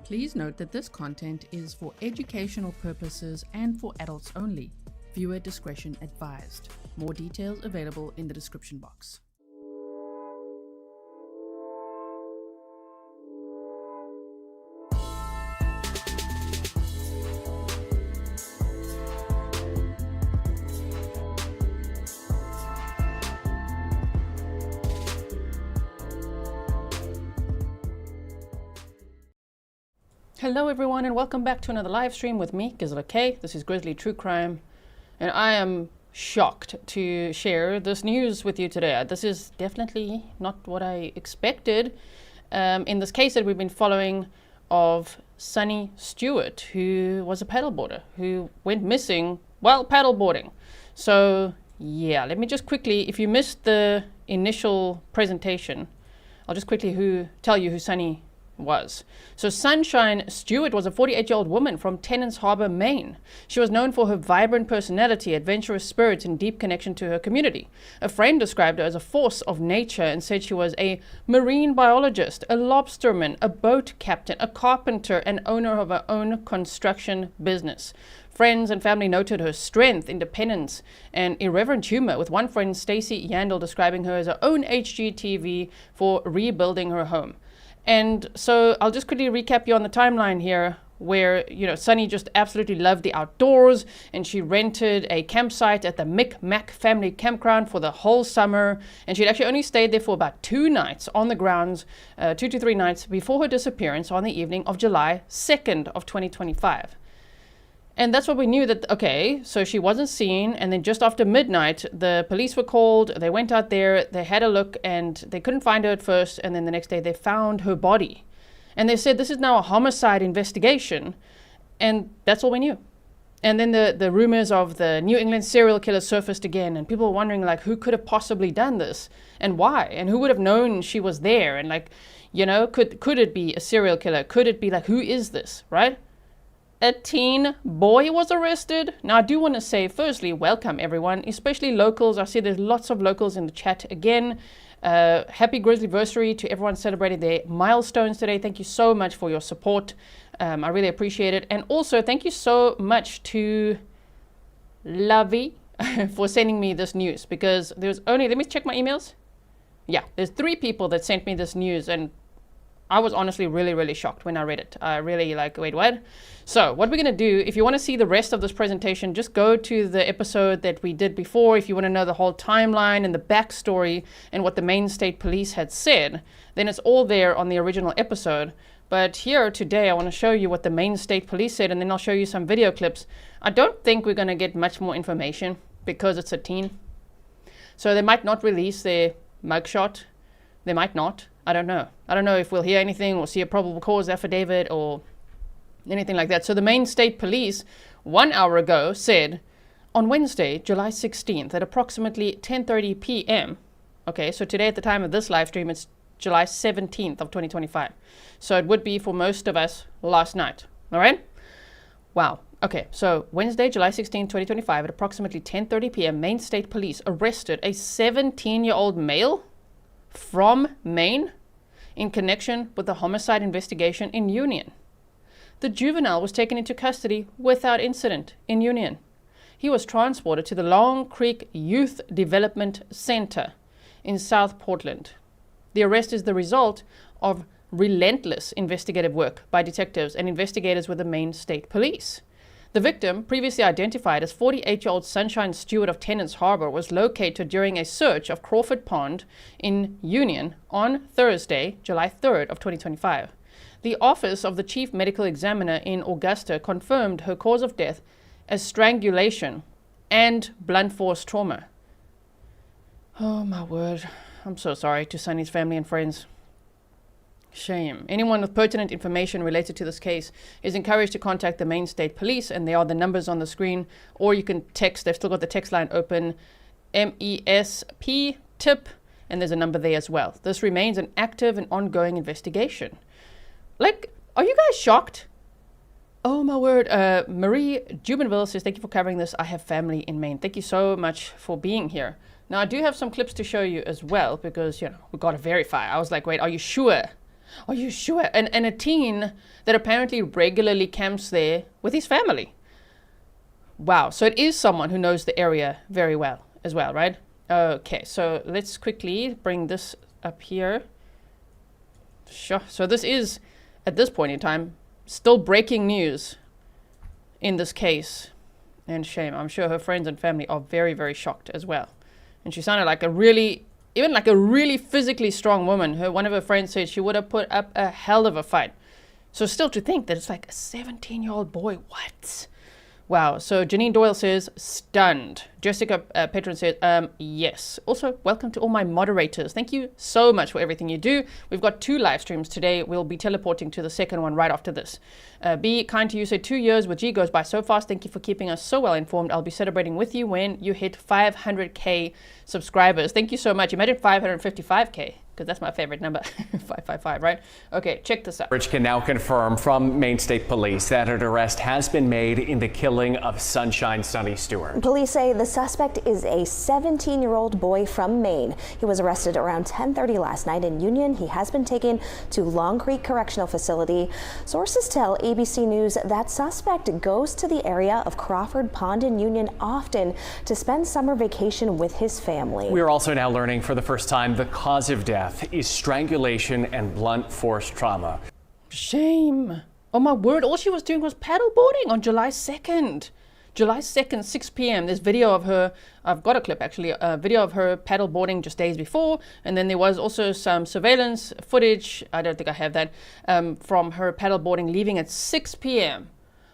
Please note that this content is for educational purposes and for adults only. Viewer discretion advised. More details available in the description box. Hello everyone and welcome back to another live stream with me, Grizzly. This is Grizzly True Crime, and I am shocked to share this news with you today. This is definitely not what I expected. In this case that we've been following of Sunshine Stewart, who was a paddleboarder, who went missing while paddleboarding. So yeah, let me just quickly, if you missed the initial presentation, I'll just quickly tell you who Sunny was. So Sunshine Stewart was a 48-year-old woman from Tenants Harbor, Maine. She was known for her vibrant personality, adventurous spirit, and deep connection to her community. A friend described her as a force of nature and said she was a marine biologist, a lobsterman, a boat captain, a carpenter, and owner of her own construction business. Friends and family noted her strength, independence, and irreverent humor, with one friend, Stacy Yandel, describing her as her own HGTV for rebuilding her home. And so I'll just quickly recap you on the timeline here where, Sunny just absolutely loved the outdoors, and she rented a campsite at the Micmac family campground for the whole summer. And she'd actually only stayed there for about 2 nights on the grounds, 2 to 3 nights before her disappearance on the evening of July 2nd of 2025. And that's what we knew, that, okay, so she wasn't seen, and then just after midnight, the police were called. They went out there, they had a look, and they couldn't find her at first, and then the next day they found her body. And they said, this is now a homicide investigation, and that's all we knew. And then the rumors of the New England serial killer surfaced again, and people were wondering, like, who could have possibly done this, and why, and who would have known she was there, and, like, could it be a serial killer? Could it be, like, who is this, right? A teen boy was arrested. Now, I do want to say, firstly, welcome everyone, especially locals. I see there's lots of locals in the chat again. Happy Grizzlyversary to everyone celebrating their milestones today. Thank you so much for your support. I really appreciate it. And also, thank you so much to Lovey for sending me this news, because there's only, let me check my emails. Yeah, there's 3 people that sent me this news, and I was honestly really, really shocked when I read it. I really wait, what? So what we're going to do, if you want to see the rest of this presentation, just go to the episode that we did before. If you want to know the whole timeline and the backstory and what the Maine State Police had said, then it's all there on the original episode. But here today, I want to show you what the Maine State Police said, and then I'll show you some video clips. I don't think we're going to get much more information because it's a teen. So they might not release their mugshot. They might not. I don't know. I don't know if we'll hear anything or see a probable cause affidavit or anything like that. So the Maine State Police 1 hour ago said on Wednesday, July 16th at approximately 10:30 p.m. Okay, so today at the time of this live stream, it's July 17th of 2025. So it would be for most of us last night. All right? Wow. Okay, so Wednesday, July 16th, 2025 at approximately 10:30 p.m., Maine State Police arrested a 17-year-old male from Maine in connection with the homicide investigation in Union. The juvenile was taken into custody without incident in Union. He was transported to the Long Creek Youth Development Center in South Portland. The arrest is the result of relentless investigative work by detectives and investigators with the Maine State Police. The victim, previously identified as 48-year-old Sunshine Stewart of Tenants Harbor, was located during a search of Crawford Pond in Union on Thursday, July 3rd of 2025. The Office of the Chief Medical Examiner in Augusta confirmed her cause of death as strangulation and blunt force trauma. Oh my word. I'm so sorry to Sunny's family and friends. Shame. Anyone with pertinent information related to this case is encouraged to contact the Maine State Police, and there are the numbers on the screen, or you can text. They've still got the text line open, MESP TIP, and there's a number there as well. This remains an active and ongoing investigation. Like, are you guys shocked? Oh my word. Marie Jubenville says, thank you for covering this. I have family in Maine. Thank you so much for being here. Now, I do have some clips to show you as well, because, we got to verify. I was like, wait, are you sure? Are you sure? And a teen that apparently regularly camps there with his family. Wow, so it is someone who knows the area very well as well, right? Okay, so let's quickly bring this up here. Sure. So this is, at this point in time, still breaking news in this case. And shame. I'm sure her friends and family are very, very shocked as well. And she sounded like a really, even like a really physically strong woman. One of her friends said she would have put up a hell of a fight. So still to think that it's like a 17-year-old boy. What? Wow. So Janine Doyle says, stunned. Jessica Petron says, yes. Also, welcome to all my moderators. Thank you so much for everything you do. We've got 2 live streams today. We'll be teleporting to the second one right after this. Be kind to you. Say 2 years with G goes by so fast. Thank you for keeping us so well informed. I'll be celebrating with you when you hit 500K subscribers. Thank you so much. Imagine 555K. Because that's my favorite number, 555, right? Okay, check this out. Rich can now confirm from Maine State Police that an arrest has been made in the killing of Sunshine Stewart. Police say the suspect is a 17-year-old boy from Maine. He was arrested around 10:30 last night in Union. He has been taken to Long Creek Correctional Facility. Sources tell ABC News that suspect goes to the area of Crawford Pond in Union often to spend summer vacation with his family. We are also now learning for the first time the cause of death is strangulation and blunt force trauma. Shame. Oh my word, all she was doing was paddleboarding on July 2nd. July 2nd, 6 p.m. There's video of her, I've got a clip actually, a video of her paddleboarding just days before. And then there was also some surveillance footage, I don't think I have that, from her paddleboarding leaving at 6 p.m.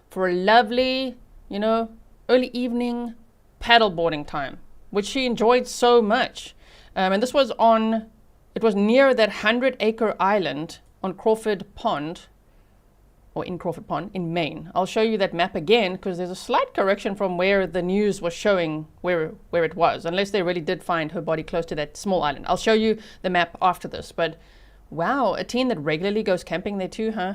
for a lovely, you know, early evening paddleboarding time, which she enjoyed so much. And this was on, it was near that 100-acre island on Crawford Pond, or in Crawford Pond, in Maine. I'll show you that map again because there's a slight correction from where the news was showing where it was, unless they really did find her body close to that small island. I'll show you the map after this, but wow, a teen that regularly goes camping there too, huh?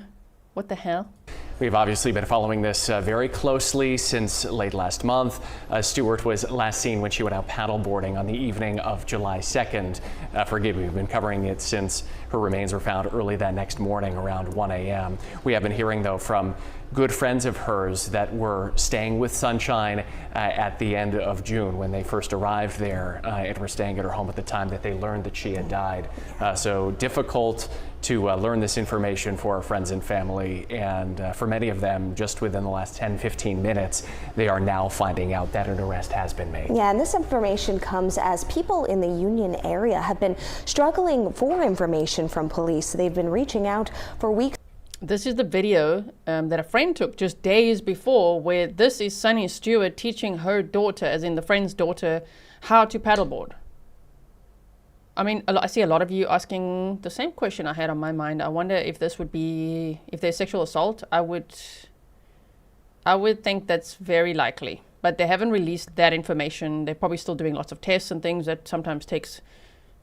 What the hell? We've obviously been following this very closely since late last month. Stewart was last seen when she went out paddleboarding on the evening of July 2nd. Forgive me, we've been covering it since her remains were found early that next morning around 1 a.m. We have been hearing, though, from good friends of hers that were staying with Sunshine at the end of June when they first arrived there and were staying at her home at the time that they learned that she had died. So difficult to learn this information for our friends and family, and for many of them, just within the last 10-15 minutes, they are now finding out that an arrest has been made. Yeah, and this information comes as people in the Union area have been struggling for information from police. They've been reaching out for weeks. This is the video that a friend took just days before, where this is Sunny Stewart teaching her daughter, as in the friend's daughter, how to paddleboard. I mean, I see a lot of you asking the same question I had on my mind. I wonder if this would be, if there's sexual assault. I would think that's very likely, but they haven't released that information. They're probably still doing lots of tests and things that sometimes takes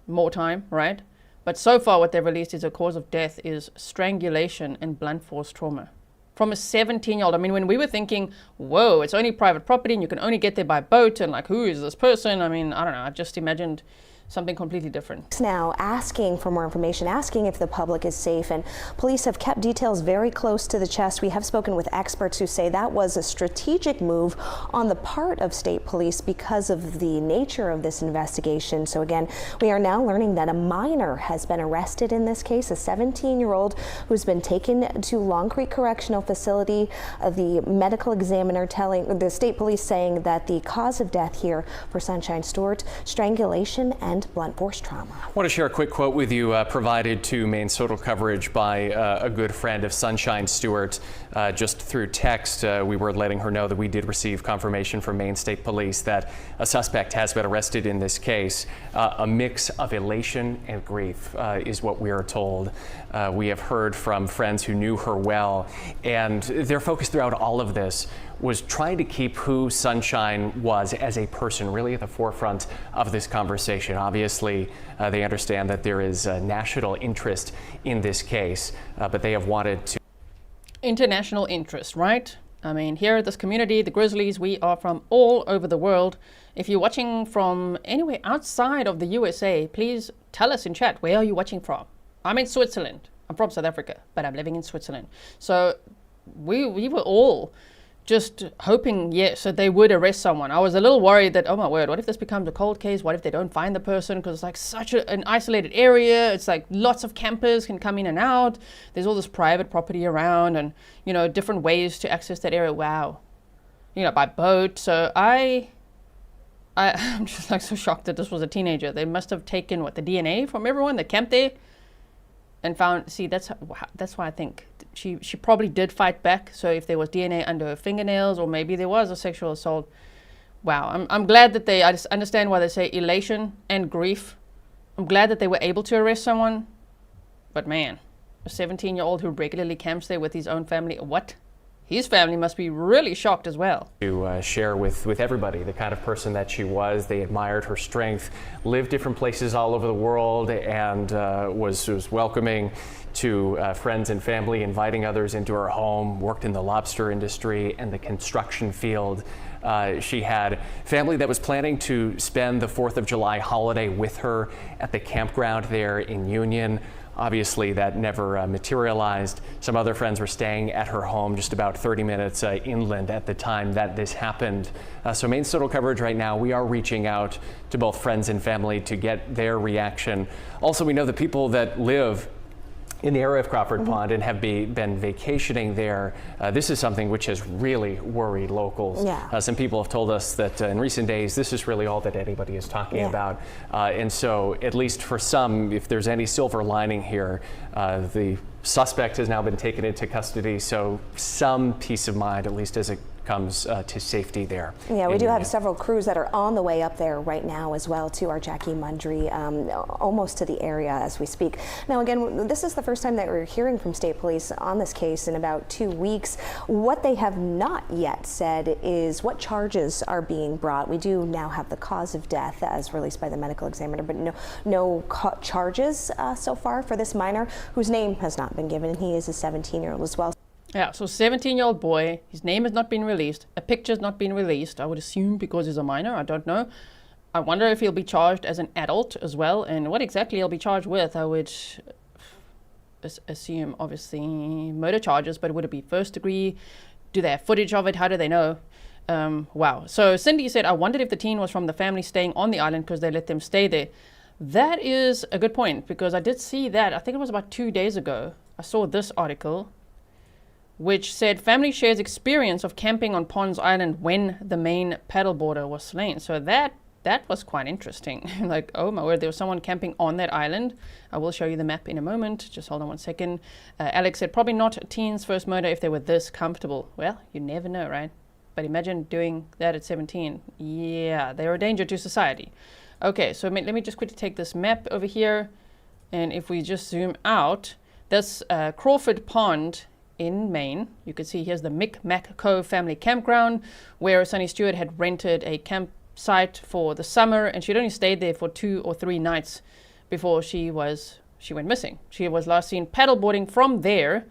more time, right? But so far what they've released is a cause of death is strangulation and blunt force trauma. From a 17-year-old. I mean, when we were thinking, whoa, it's only private property and you can only get there by boat, and like, who is this person? I mean, I don't know. I just imagined something completely different. Now asking for more information, asking if the public is safe, and police have kept details very close to the chest. We have spoken with experts who say that was a strategic move on the part of state police because of the nature of this investigation. So again, we are now learning that a minor has been arrested in this case, a 17-year-old who's been taken to Long Creek Correctional Facility. The medical examiner telling the state police saying that the cause of death here for Sunshine Stewart, strangulation and blunt force trauma. I want to share a quick quote with you provided to Maine Total coverage by a good friend of Sunshine Stewart. Just through text, we were letting her know that we did receive confirmation from Maine State Police that a suspect has been arrested in this case. A mix of elation and grief is what we are told. We have heard from friends who knew her well, and their focus throughout all of this was trying to keep who Sunshine was as a person really at the forefront of this conversation. Obviously, they understand that there is a national interest in this case, but they have wanted to. International interest, right? I mean, here at this community, the Grizzlies, we are from all over the world. If you're watching from anywhere outside of the USA, please tell us in chat, where are you watching from? I'm in Switzerland. I'm from South Africa, but I'm living in Switzerland. So we were all just hoping, yes, that they would arrest someone. I was a little worried that, oh my word, what if this becomes a cold case? What if they don't find the person? Because it's like such an isolated area. It's like lots of campers can come in and out. There's all this private property around and, you know, different ways to access that area. Wow. You know, by boat. So I'm just like so shocked that this was a teenager. They must have taken, the DNA from everyone that camped there and found, see, that's why I think she probably did fight back. So if there was DNA under her fingernails, or maybe there was a sexual assault. Wow, I'm glad that I just understand why they say elation and grief. I'm glad that they were able to arrest someone. But man, a 17-year-old who regularly camps there with his own family, what? His family must be really shocked as well. To share with everybody the kind of person that she was. They admired her strength, lived different places all over the world, and was welcoming to friends and family, inviting others into her home, worked in the lobster industry and the construction field. She had family that was planning to spend the 4th of July holiday with her at the campground there in Union. Obviously, that never materialized. Some other friends were staying at her home just about 30 minutes inland at the time that this happened. So Maine State coverage right now, we are reaching out to both friends and family to get their reaction. Also, we know the people that live in the area of Crawford Pond and have been vacationing there. This is something which has really worried locals. Yeah. Some people have told us that in recent days, this is really all that anybody is talking about. And so at least for some, if there's any silver lining here, the suspect has now been taken into custody. So some peace of mind, at least as it comes to safety there. Yeah, we do have several crews that are on the way up there right now as well, to our Jackie Mundry, almost to the area as we speak. Now again, this is the first time that we're hearing from State Police on this case in about 2 weeks. What they have not yet said is what charges are being brought. We do now have the cause of death as released by the medical examiner, but no charges so far for this minor, whose name has not been given. He is a 17-year-old as well. Yeah, so 17-year-old boy, his name has not been released, a picture's not been released, I would assume because he's a minor, I don't know. I wonder if he'll be charged as an adult as well, and what exactly he'll be charged with. I would assume, obviously, murder charges, but would it be first degree? Do they have footage of it? How do they know? Wow. So Cindy said, I wondered if the teen was from the family staying on the island because they let them stay there. That is a good point, because I did see that, I think it was about 2 days ago, I saw this article, which said family shares experience of camping on Ponds Island when the Maine paddleboarder was slain. So that was quite interesting. Like, oh my word, there was someone camping on that island. I will show you the map in a moment. Just hold on 1 second. Alex said, probably not a teen's first murder if they were this comfortable. Well, you never know, right? But imagine doing that at 17. Yeah, they're a danger to society. Okay, so let me just quickly take this map over here. And if we just zoom out, that's Crawford Pond in Maine. You can see here's the Micmac Cove family campground, where Sunny Stewart had rented a campsite for the summer, and she'd only stayed there for 2 or 3 nights before she went missing. She was last seen paddleboarding from there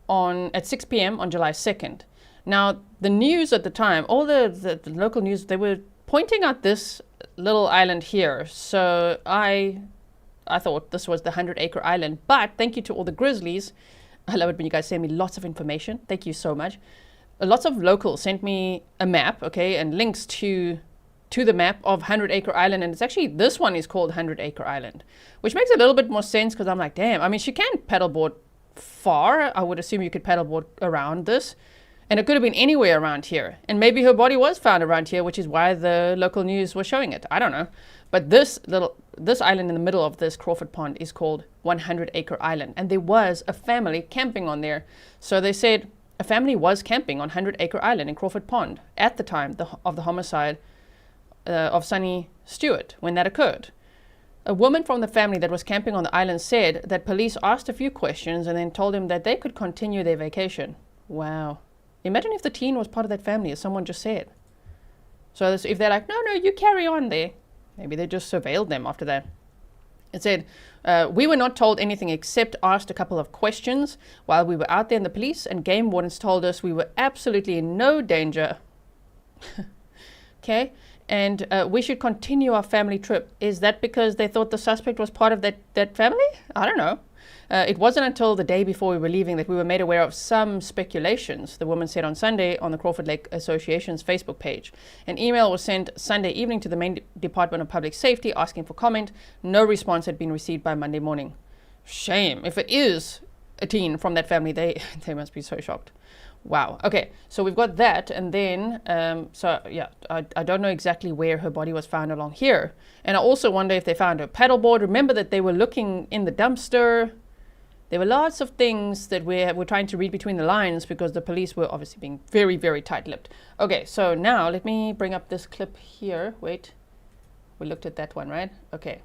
at 6 p.m. on July 2nd. Now, the news at the time, all the local news, they were pointing out this little island here. So I thought this was the 100-acre island, but thank you to all the Grizzlies. I love it when you guys send me lots of information. Thank you so much. Lots of locals sent me a map, okay, and links to the map of 100-acre island. And it's actually, this one is called 100-acre island, which makes a little bit more sense because I'm like, damn, I mean, she can paddleboard far. I would assume you could paddleboard around this. And it could have been anywhere around here. And maybe her body was found around here, which is why the local news was showing it. I don't know. But this island in the middle of this Crawford Pond is called 100-acre island. And there was a family camping on there. So they said a family was camping on 100-acre island in Crawford Pond at the time of the homicide of Sunny Stewart when that occurred. A woman from the family that was camping on the island said that police asked a few questions and then told them that they could continue their vacation. Wow. Imagine if the teen was part of that family, as someone just said. So if they're like, no, you carry on there. Maybe they just surveilled them after that. It said, we were not told anything except asked a couple of questions while we were out there, and the police and game wardens told us we were absolutely in no danger. Okay, and we should continue our family trip. Is that because they thought the suspect was part of that family? I don't know. It wasn't until the day before we were leaving that we were made aware of some speculations, the woman said on Sunday on the Crawford Lake Association's Facebook page. An email was sent Sunday evening to the Maine Department of Public Safety asking for comment. No response had been received by Monday morning. Shame. If it is a teen from that family, they must be so shocked. Wow. Okay, so we've got that, and then, I don't know exactly where her body was found along here. And I also wonder if they found her paddleboard. Remember that they were looking in the dumpster. There were lots of things that we're trying to read between the lines because the police were obviously being very, very tight-lipped. Okay, so now let me bring up this clip here. Wait, we looked at that one, right? Okay.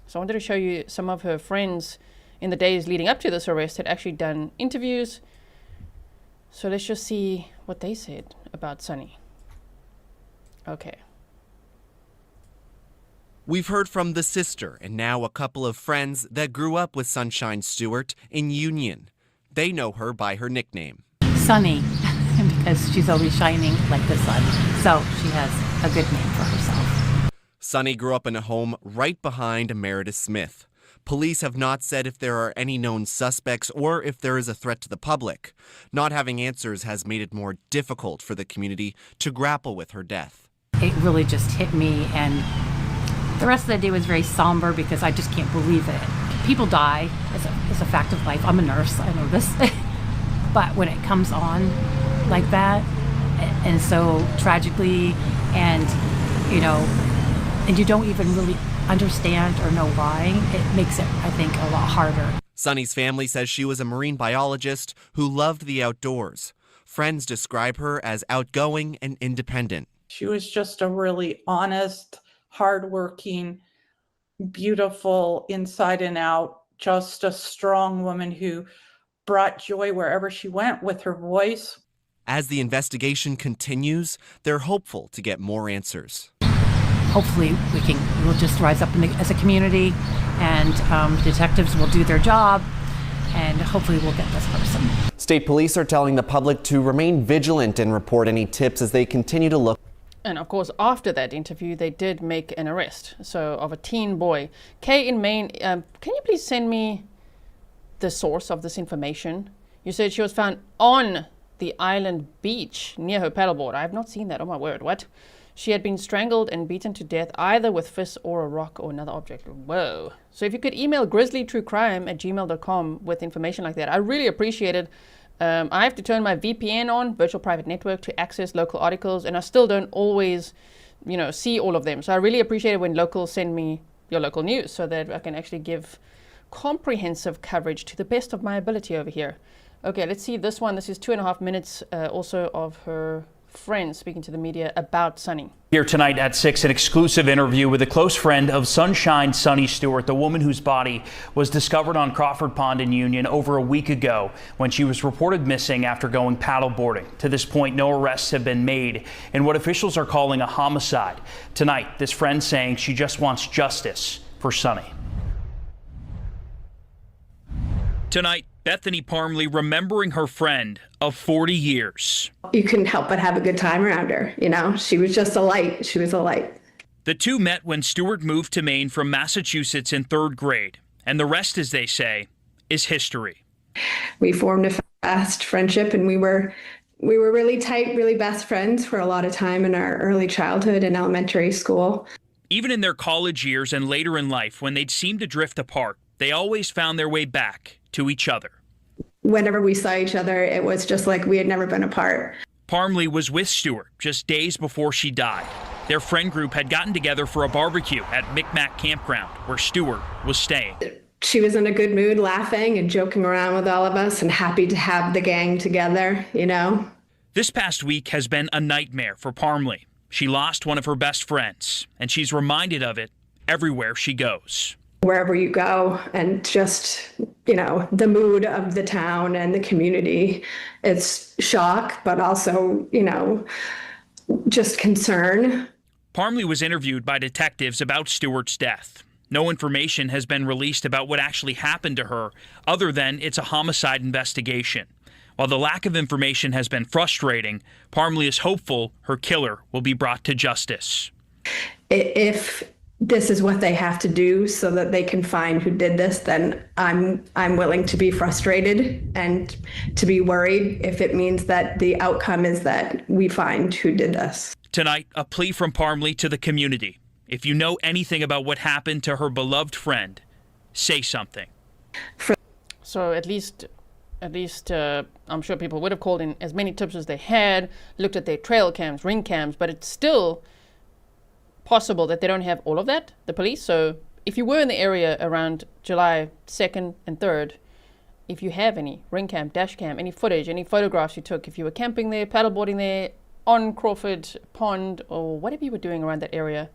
So I wanted to show you some of her friends in the days leading up to this arrest had actually done interviews. So let's just see what they said about Sunny. Okay. We've heard from the sister and now a couple of friends that grew up with Sunshine Stewart in Union. They know her by her nickname. Sunny, because she's always shining like the sun. So she has a good name for herself. Sunny grew up in a home right behind Meredith Smith. Police have not said if there are any known suspects or if there is a threat to the public. Not having answers has made it more difficult for the community to grapple with her death. It really just hit me, and the rest of the day was very somber because I just can't believe it. People die. It's a fact of life. I'm a nurse. I know this. But when it comes on like that, and so tragically, and you don't even really understand or know why, it makes it, I think, a lot harder. Sunny's family says she was a marine biologist who loved the outdoors. Friends describe her as outgoing and independent. She was just a really honest, hardworking, beautiful inside and out, just a strong woman who brought joy wherever she went with her voice. As the investigation continues, they're hopeful to get more answers. Hopefully we'll just rise up as a community, and detectives will do their job, and hopefully we'll get this person. State police are telling the public to remain vigilant and report any tips as they continue to look. And of course, after that interview, they did make an arrest, of a teen boy. Kay in Maine, can you please send me the source of this information? You said she was found on the island beach near her paddleboard. I have not seen that. Oh my word, what? She had been strangled and beaten to death either with fists or a rock or another object. Whoa. So if you could email grizzlytruecrime@gmail.com with information like that, I really appreciate it. I have to turn my VPN on, virtual private network, to access local articles, and I still don't always, see all of them. So I really appreciate it when locals send me your local news so that I can actually give comprehensive coverage to the best of my ability over here. Okay, let's see this one. This is 2.5 minutes also of her friend speaking to the media about Sunny. Here tonight at 6, an exclusive interview with a close friend of Sunshine Stewart, the woman whose body was discovered on Crawford Pond in Union over a week ago when she was reported missing after going paddleboarding. To this point, no arrests have been made in what officials are calling a homicide. Tonight, this friend saying she just wants justice for Sunny. Tonight, Bethany Parmley remembering her friend of 40 years. You couldn't help but have a good time around her. She was just a light. She was a light. The two met when Stewart moved to Maine from Massachusetts in 3rd grade. And the rest, as they say, is history. We formed a fast friendship, and we were really tight, really best friends for a lot of time in our early childhood and elementary school. Even in their college years and later in life, when they'd seemed to drift apart, they always found their way back to each other. Whenever we saw each other, it was just like we had never been apart. Parmley was with Stewart just days before she died. Their friend group had gotten together for a barbecue at Micmac Campground, where Stewart was staying. She was in a good mood, laughing and joking around with all of us and happy to have the gang together, This past week has been a nightmare for Parmley. She lost one of her best friends, and she's reminded of it everywhere she goes. Wherever you go, and just, the mood of the town and the community, it's shock, but also, just concern. Parmley was interviewed by detectives about Stewart's death. No information has been released about what actually happened to her, other than it's a homicide investigation. While the lack of information has been frustrating, Parmley is hopeful her killer will be brought to justice. If this is what they have to do so that they can find who did this, then I'm willing to be frustrated and to be worried if it means that the outcome is that we find who did this. Tonight, a plea from Parmley to the community. If you know anything about what happened to her beloved friend, say something. So at least I'm sure people would have called in as many tips as they had, looked at their trail cams, ring cams, but it's still possible that they don't have all of that, the police. So if you were in the area around July 2nd and 3rd, if you have any ring cam, dash cam, any footage, any photographs you took, if you were camping there, paddleboarding there, on Crawford Pond, or whatever you were doing around that area,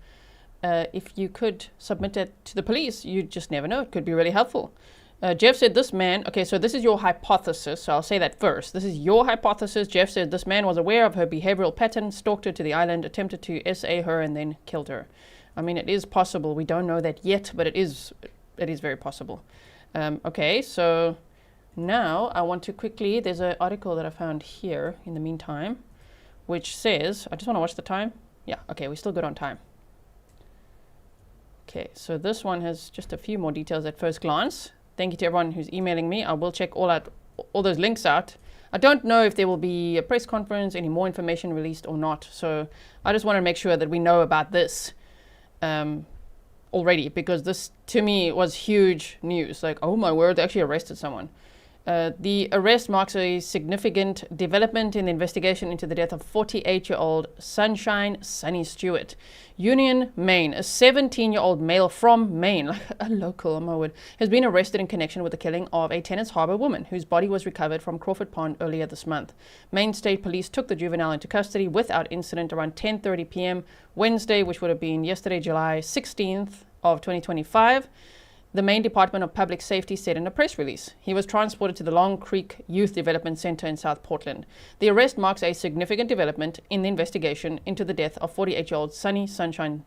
if you could submit it to the police, you just never know. It could be really helpful. Jeff said this man, okay, so this is your hypothesis, so I'll say that first. This is your hypothesis. Jeff said this man was aware of her behavioral pattern, stalked her to the island, attempted to SA her, and then killed her. I mean, it is possible. We don't know that yet, but it is very possible. Okay, so now I want to quickly, there's an article that I found here in the meantime, which says, I just want to watch the time. Yeah, okay, we're still good on time. Okay, so this one has just a few more details at first glance. Thank you to everyone who's emailing me. I will check all those links out. I don't know if there will be a press conference, any more information released or not. So I just want to make sure that we know about this already, because this to me was huge news. Like, oh my word, they actually arrested someone. The arrest marks a significant development in the investigation into the death of 48-year-old Sunshine Stewart. Union, Maine, a 17-year-old male from Maine, like a local, oh my word, has been arrested in connection with the killing of a Tenants Harbor woman whose body was recovered from Crawford Pond earlier this month. Maine State Police took the juvenile into custody without incident around 10:30 p.m. Wednesday, which would have been yesterday, July 16th of 2025. The Maine Department of Public Safety said in a press release. He was transported to the Long Creek Youth Development Center in South Portland. The arrest marks a significant development in the investigation into the death of 48-year-old Sunshine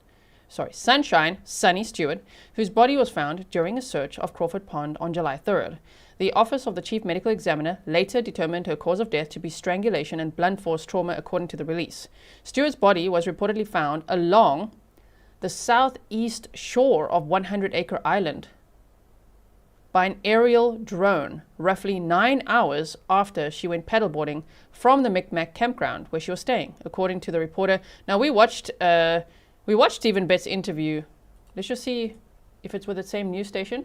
Stewart, whose body was found during a search of Crawford Pond on July 3rd. The Office of the Chief Medical Examiner later determined her cause of death to be strangulation and blunt force trauma, according to the release. Stewart's body was reportedly found along the southeast shore of 100 Acre Island by an aerial drone roughly 9 hours after she went paddleboarding from the Micmac campground where she was staying, according to the reporter. Now we watched Stephen Bett's interview. Let's just see if it's with the same news station.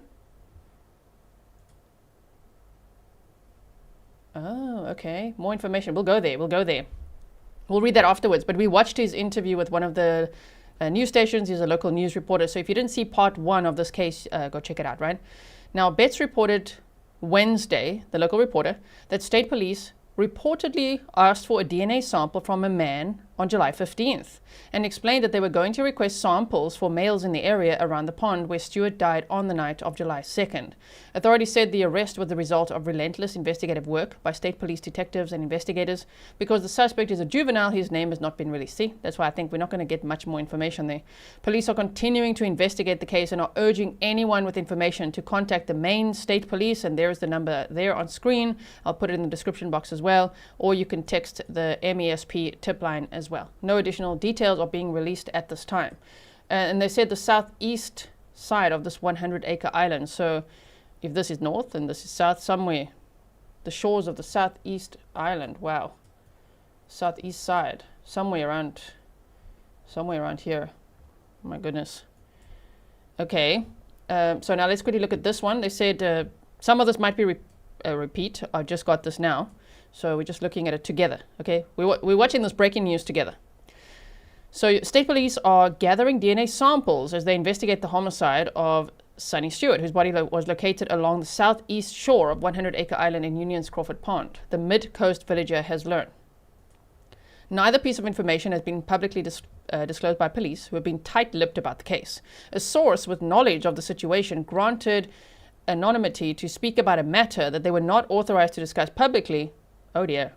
Oh, okay. More information. We'll go there. We'll read that afterwards. But we watched his interview with one of the news stations. He's a local news reporter. So if you didn't see part 1 of this case, go check it out, right? Now, Betts reported Wednesday, the local reporter, that state police reportedly asked for a DNA sample from a man on July 15th and explained that they were going to request samples for males in the area around the pond where Stewart died on the night of July 2nd. Authorities said the arrest was the result of relentless investigative work by state police detectives and investigators. Because the suspect is a juvenile, his name has not been released. See, that's why I think we're not going to get much more information there. Police are continuing to investigate the case and are urging anyone with information to contact the Maine State Police, and there is the number there on screen. I'll put it in the description box as well, or you can text the MESP tip line as well. No additional details are being released at this time. And they said the southeast side of this 100-acre island. So if this is north and this is south, somewhere, the shores of the southeast island. Wow. Southeast side, somewhere around here. Oh my goodness. Okay. So now let's quickly look at this one. They said some of this might be a repeat. I just got this now. So we're just looking at it together, okay? We're watching this breaking news together. So state police are gathering DNA samples as they investigate the homicide of Sunny Stewart, whose body was located along the southeast shore of 100 Acre Island in Union's Crawford Pond, the mid-coast villager has learned. Neither piece of information has been publicly disclosed by police, who have been tight-lipped about the case. A source with knowledge of the situation granted anonymity to speak about a matter that they were not authorized to discuss publicly. Oh dear.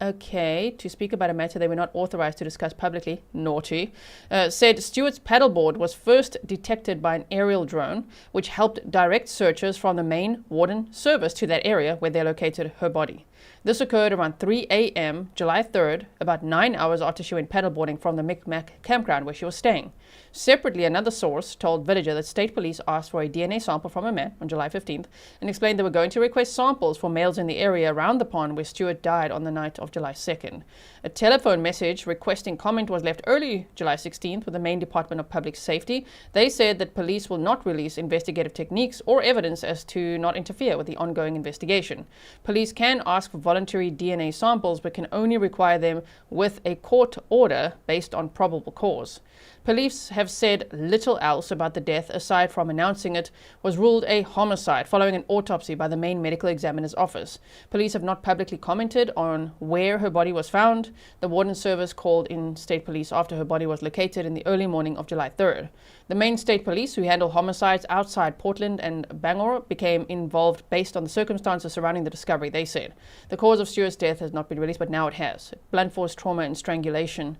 Okay, to speak about a matter they were not authorized to discuss publicly. Naughty. Said Stewart's paddleboard was first detected by an aerial drone, which helped direct searchers from the Maine Warden Service to that area where they located her body. This occurred around 3 a.m. July 3rd, about 9 hours after she went paddleboarding from the Micmac campground where she was staying. Separately, another source told Villager that state police asked for a DNA sample from a man on July 15th and explained they were going to request samples for males in the area around the pond where Stewart died on the night of July 2nd. A telephone message requesting comment was left early July 16th with the Maine Department of Public Safety. They said that police will not release investigative techniques or evidence as to not interfere with the ongoing investigation. Police can ask for voluntary DNA samples but can only require them with a court order based on probable cause. Police have said little else about the death aside from announcing it was ruled a homicide following an autopsy by the Maine Medical Examiner's Office. Police have not publicly commented on where her body was found. The Warden Service called in state police after her body was located in the early morning of July 3rd. The Maine State Police, who handle homicides outside Portland and Bangor, became involved based on the circumstances surrounding the discovery, they said. The cause of Stewart's death has not been released, but now it has. Blunt force trauma and strangulation.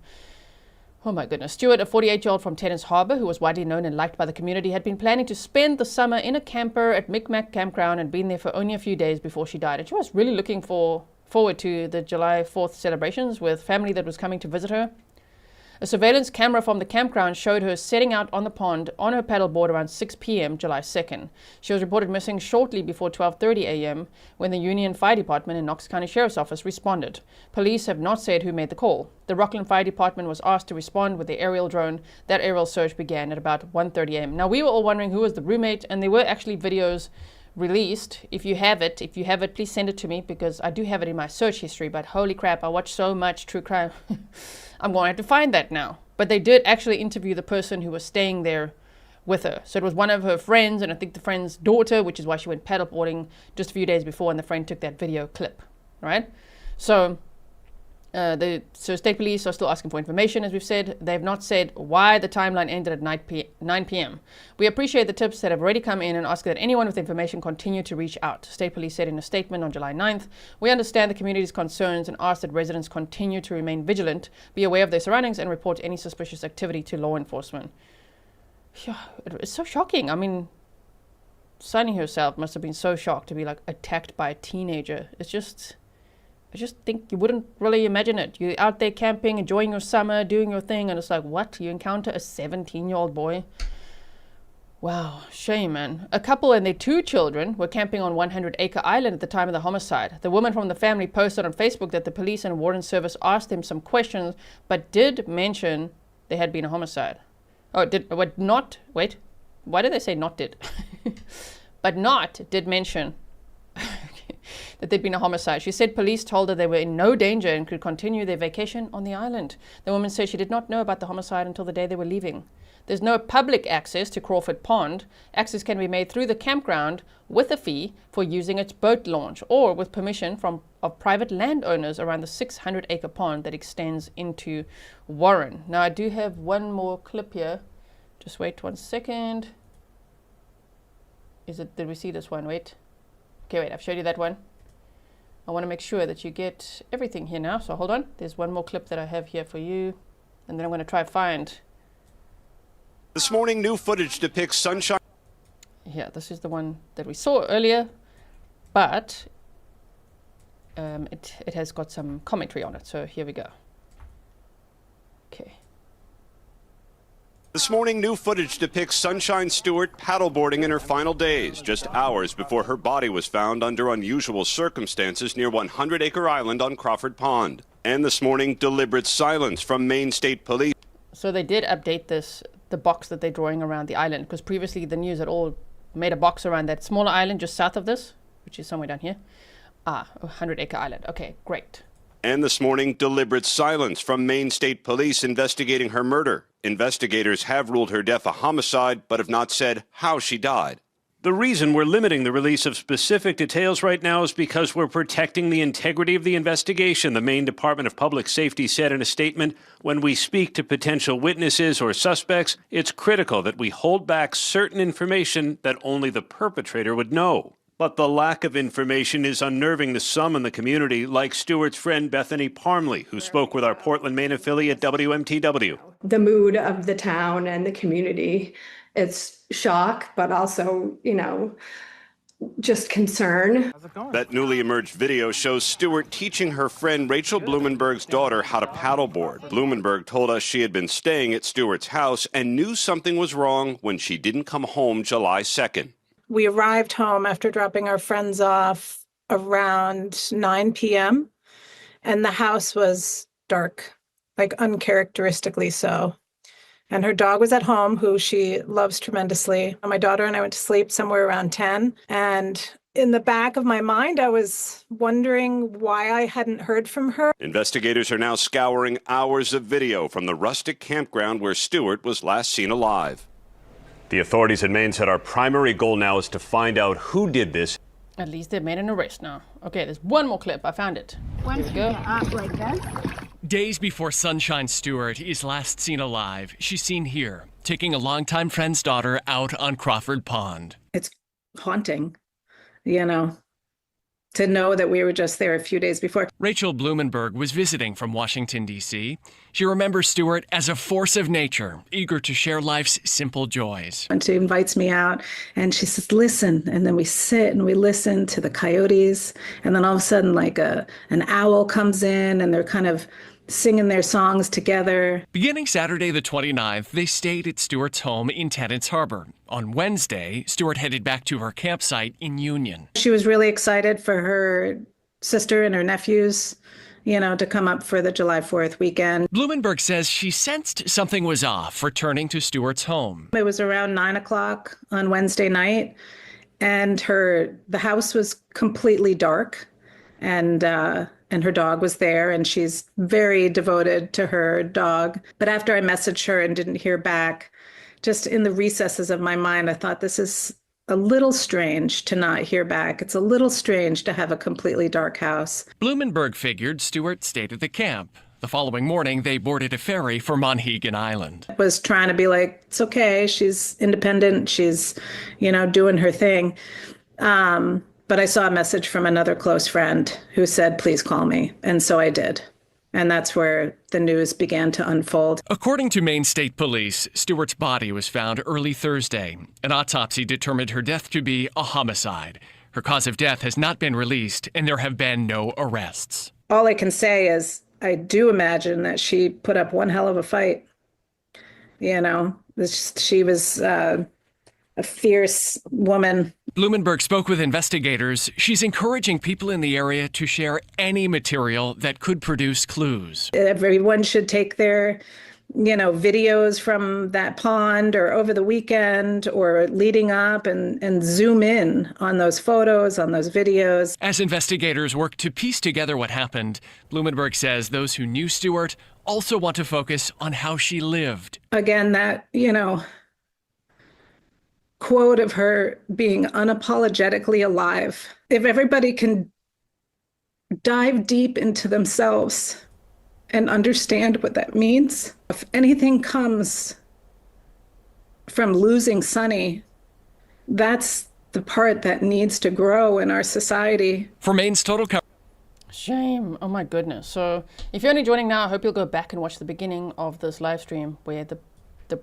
Oh my goodness. Stewart, a 48-year-old from Tenants Harbor, who was widely known and liked by the community, had been planning to spend the summer in a camper at Micmac Campground and been there for only a few days before she died. And she was really looking forward to the July 4th celebrations with family that was coming to visit her. A surveillance camera from the campground showed her setting out on the pond on her paddleboard around 6 p.m. July 2nd. She was reported missing shortly before 12:30 a.m. when the Union Fire Department and Knox County Sheriff's Office responded. Police have not said who made the call. The Rockland Fire Department was asked to respond with the aerial drone. That aerial search began at about 1:30 a.m. Now, we were all wondering who was the roommate, and there were actually videos released. If you have it, please send it to me because I do have it in my search history, but holy crap, I watch so much true crime. I'm going to have to find that now. But they did actually interview the person who was staying there with her. So it was one of her friends, and I think the friend's daughter, which is why she went paddleboarding just a few days before, and the friend took that video clip, right? So state police are still asking for information, as we've said. They have not said why the timeline ended at 9 p.m. We appreciate the tips that have already come in and ask that anyone with information continue to reach out. State police said in a statement on July 9th, we understand the community's concerns and ask that residents continue to remain vigilant, be aware of their surroundings, and report any suspicious activity to law enforcement. It's so shocking. I mean, Sunny herself must have been so shocked to be like attacked by a teenager. I just think you wouldn't really imagine it. You're out there camping, enjoying your summer, doing your thing, and it's like, what? You encounter a 17-year-old boy? Wow, shame, man. A couple and their 2 children were camping on 100 Acre Island at the time of the homicide. The woman from the family posted on Facebook that the police and warden service asked them some questions, but did mention there had been a homicide. Oh, wait, why did they say not did? But not did mention that there'd been a homicide. She said police told her they were in no danger and could continue their vacation on the island. The woman said she did not know about the homicide until the day they were leaving. There's no public access to Crawford Pond. Access can be made through the campground with a fee for using its boat launch or with permission of private landowners around the 600-acre pond that extends into Warren. Now, I do have one more clip here. Just wait 1 second. Did we see this one? Wait. Okay, wait, I've showed you that one. I want to make sure that you get everything here now, so hold on. There's one more clip that I have here for you, and then I'm going to try to find. This morning, new footage depicts Sunshine. Yeah, this is the one that we saw earlier, but it has got some commentary on it, so here we go. Okay. This morning, new footage depicts Sunshine Stewart paddleboarding in her final days, just hours before her body was found under unusual circumstances near 100 Acre Island on Crawford Pond. And this morning, deliberate silence from Maine State Police. So they did update the box that they're drawing around the island, because previously the news had all made a box around that smaller island just south of this, which is somewhere down here. 100 Acre Island. Okay, great. And this morning, deliberate silence from Maine State Police investigating her murder. Investigators have ruled her death a homicide, but have not said how she died. The reason we're limiting the release of specific details right now is because we're protecting the integrity of the investigation, the Maine Department of Public Safety said in a statement. When we speak to potential witnesses or suspects, it's critical that we hold back certain information that only the perpetrator would know. But the lack of information is unnerving to some in the community, like Stewart's friend Bethany Parmley, who spoke with our Portland, Maine affiliate WMTW. The mood of the town and the community, it's shock, but also, just concern. That newly emerged video shows Stewart teaching her friend Rachel Blumenberg's daughter how to paddleboard. Blumenberg told us she had been staying at Stewart's house and knew something was wrong when she didn't come home July 2nd. We arrived home after dropping our friends off around 9 p.m. and the house was dark, like uncharacteristically so. And her dog was at home, who she loves tremendously. My daughter and I went to sleep somewhere around 10. And in the back of my mind, I was wondering why I hadn't heard from her. Investigators are now scouring hours of video from the rustic campground where Stewart was last seen alive. The authorities in Maine said our primary goal now is to find out who did this. At least they've made an arrest now. Okay, there's one more clip. I found it. Once you get up like this. Days before Sunshine Stewart is last seen alive, she's seen here, taking a longtime friend's daughter out on Crawford Pond. It's haunting, you know, to know that we were just there a few days before. Rachel Blumenberg was visiting from Washington, D.C. She remembers Stewart as a force of nature, eager to share life's simple joys. And she invites me out and she says, listen. And then we sit and we listen to the coyotes. And then all of a sudden, like an owl comes in and they're kind of singing their songs together. Beginning Saturday the 29th, they stayed at Stewart's home in Tenants Harbor. On Wednesday, Stewart headed back to her campsite in Union. She was really excited for her sister and her nephews, you know, to come up for the July 4th weekend. Blumenberg says she sensed something was off returning to Stewart's home. It was around 9 o'clock on Wednesday night, and the house was completely dark, and her dog was there, and she's very devoted to her dog. But after I messaged her and didn't hear back, just in the recesses of my mind, I thought this is a little strange to not hear back. It's a little strange to have a completely dark house. Blumenberg figured Stewart stayed at the camp. The following morning, they boarded a ferry for Monhegan Island. I was trying to be like, it's okay. She's independent. She's, you know, doing her thing. But I saw a message from another close friend who said, please call me. And so I did. And that's where the news began to unfold. According to Maine State Police, Stewart's body was found early Thursday. An autopsy determined her death to be a homicide. Her cause of death has not been released, and there have been no arrests. All I can say is I do imagine that she put up one hell of a fight. You know, she was a fierce woman. Blumenberg spoke with investigators. She's encouraging people in the area to share any material that could produce clues. Everyone should take their, you know, videos from that pond or over the weekend or leading up and zoom in on those photos, on those videos. As investigators work to piece together what happened, Blumenberg says those who knew Stewart also want to focus on how she lived. Again, that, you know, quote of her being unapologetically alive. If everybody can dive deep into themselves and understand what that means, if anything comes from losing Sunny, that's the part that needs to grow in our society. For Maine's Total Coverage. Shame. Oh my goodness. So if you're only joining now, I hope you'll go back and watch the beginning of this live stream where the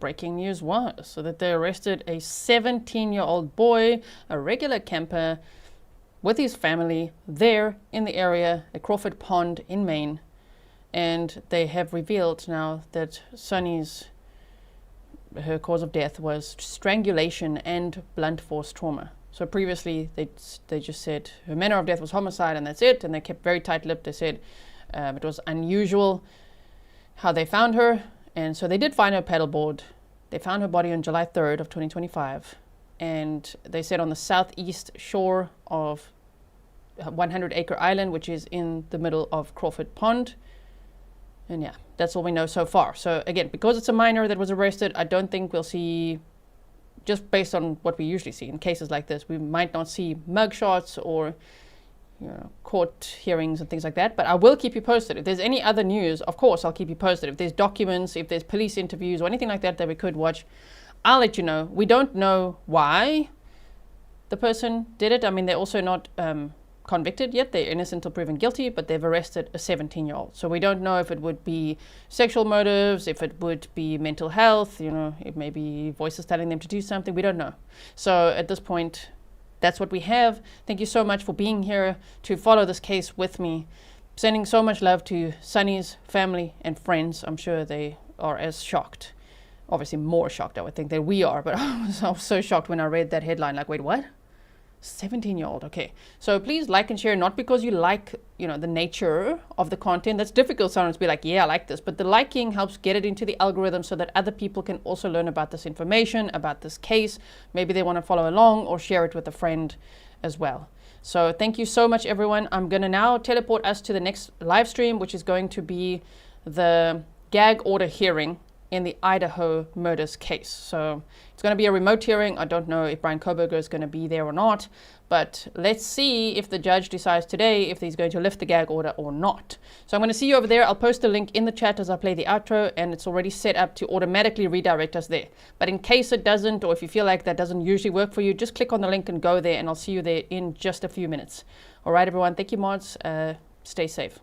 breaking news was, so that they arrested a 17-year-old boy, a regular camper, with his family there in the area at Crawford Pond in Maine. And they have revealed now that her cause of death was strangulation and blunt force trauma. So previously they just said her manner of death was homicide and that's it, and they kept very tight-lipped. They said it was unusual how they found her. And so they did find her paddleboard. They found her body on July 3rd of 2025. And they said on the southeast shore of 100 Acre Island, which is in the middle of Crawford Pond. And yeah, that's all we know so far. So again, because it's a minor that was arrested, I don't think we'll see, just based on what we usually see in cases like this, we might not see mugshots or, you know, court hearings and things like that, but I will keep you posted. If there's any other news, of course, I'll keep you posted. If there's documents, if there's police interviews or anything like that that we could watch, I'll let you know. We don't know why the person did it. I mean, they're also not convicted yet. They're innocent until proven guilty, but they've arrested a 17-year-old. So we don't know if it would be sexual motives, if it would be mental health, you know, it may be voices telling them to do something. We don't know. So at this point, that's what we have. Thank you so much for being here to follow this case with me. Sending so much love to Sunny's family and friends. I'm sure they are as shocked, obviously more shocked, I would think, than we are. But I was so shocked when I read that headline, like, wait, what? 17-year-old. Okay, so please like and share, not because you like, the nature of the content. That's difficult sometimes to be like, yeah, I like this, but the liking helps get it into the algorithm so that other people can also learn about this information, about this case. Maybe they want to follow along or share it with a friend as well. So thank you so much, everyone. I'm going to now teleport us to the next live stream, which is going to be the gag order hearing in the Idaho murders case. So it's going to be a remote hearing. I don't know if Brian Koberger is going to be there or not, but let's see if the judge decides today if he's going to lift the gag order or not. So I'm going to see you over there. I'll post a link in the chat as I play the outro, and it's already set up to automatically redirect us there. But in case it doesn't, or if you feel like that doesn't usually work for you, just click on the link and go there, and I'll see you there in just a few minutes. All right, everyone. Thank you, mods. Stay safe.